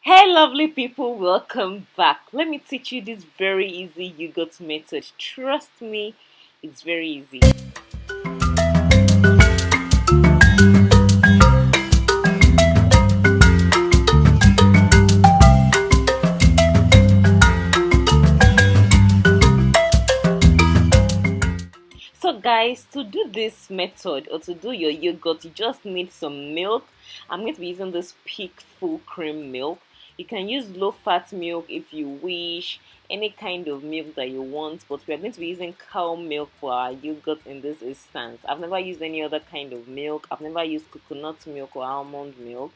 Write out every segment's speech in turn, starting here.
Hey lovely people, welcome back. Let me teach you this very easy yogurt method. Trust me, it's very easy. So guys, to do this method or to do your yogurt, you just need some milk. I'm going to be using this peak full cream milk. You can use low fat milk if you wish, any kind of milk that you want, but we are going to be using cow milk for our yogurt in this instance. I've never used any other kind of milk. I've never used coconut milk or almond milk.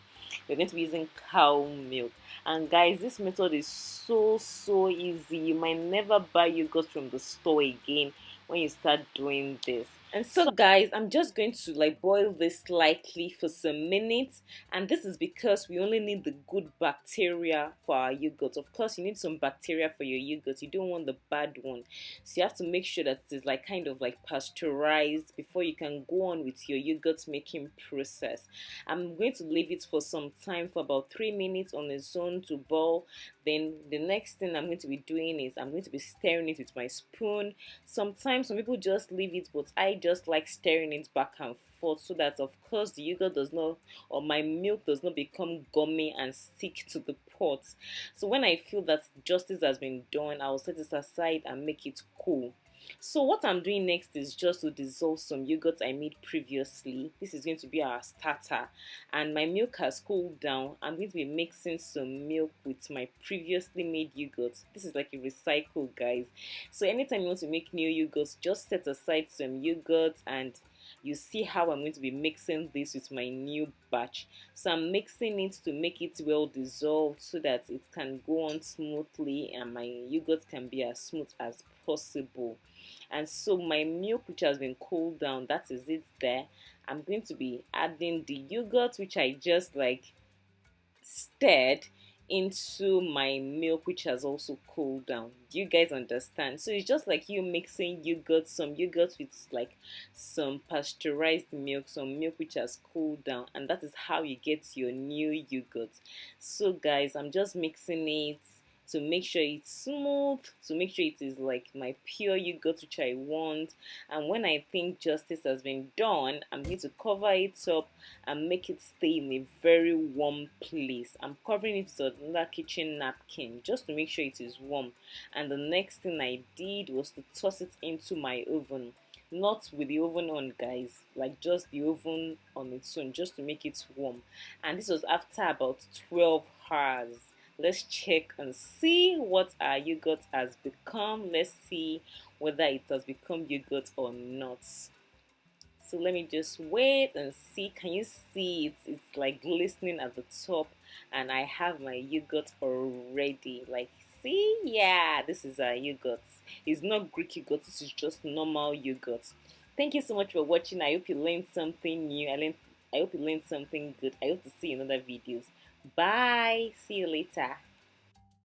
We're going to be using cow milk. And guys, this method is so easy. You might never buy yogurt from the store again when you start doing this. And so guys, I'm just going to boil this slightly for some minutes, and this is because we only need the good bacteria for our yogurt. Of course, you need some bacteria for your yogurt. You don't want the bad one. So you have to make sure that it's kind of pasteurized before you can go on with your yogurt making process. I'm going to leave it for some time, for about 3 minutes on its own to boil. Then the next thing I'm going to be doing is I'm going to be stirring it with my spoon. Sometimes some people just leave it, but I just like stirring it back and forth so that of course the yogurt does not, or my milk does not become gummy and stick to the pot. So when I feel that justice has been done, I'll set it aside and make it cool. So what I'm doing next is just to dissolve some yogurt I made previously. This is going to be our starter, and my milk has cooled down. I'm going to be mixing some milk with my previously made yogurt. This is like a recycle, guys. So anytime you want to make new yogurts, just set aside some yogurt, and you see how I'm going to be mixing this with my new batch. So I'm mixing it to make it well dissolved so that it can go on smoothly and my yogurt can be as smooth as possible. And so my milk, which has been cooled down, that is it there. I'm going to be adding the yogurt, which I just stirred, into my milk, which has also cooled down. Do you guys understand? So it's just like you mixing yogurt, some yogurt with some pasteurized milk, some milk which has cooled down, and that is how you get your new yogurt. So guys, I'm just mixing it to make sure it's smooth, to make sure it is like my pure yogurt which I want. And when I think justice has been done, I'm going to cover it up and make it stay in a very warm place. I'm covering it with another kitchen napkin just to make sure it is warm. And the next thing I did was to toss it into my oven. Not with the oven on, guys, like just the oven on its own, just to make it warm. And this was after about 12 hours. Let's check and see what our yogurt has become. Let's see whether it has become yogurt or not. So let me just wait and see. Can you see it? It's like glistening at the top, and I have my yogurt already. Like, see? Yeah, this is our yogurt. It's not Greek yogurt, this is just normal yogurt. Thank you so much for watching. I hope you learned something new. I hope you learned something good. I hope to see you in other videos. Bye. See you later.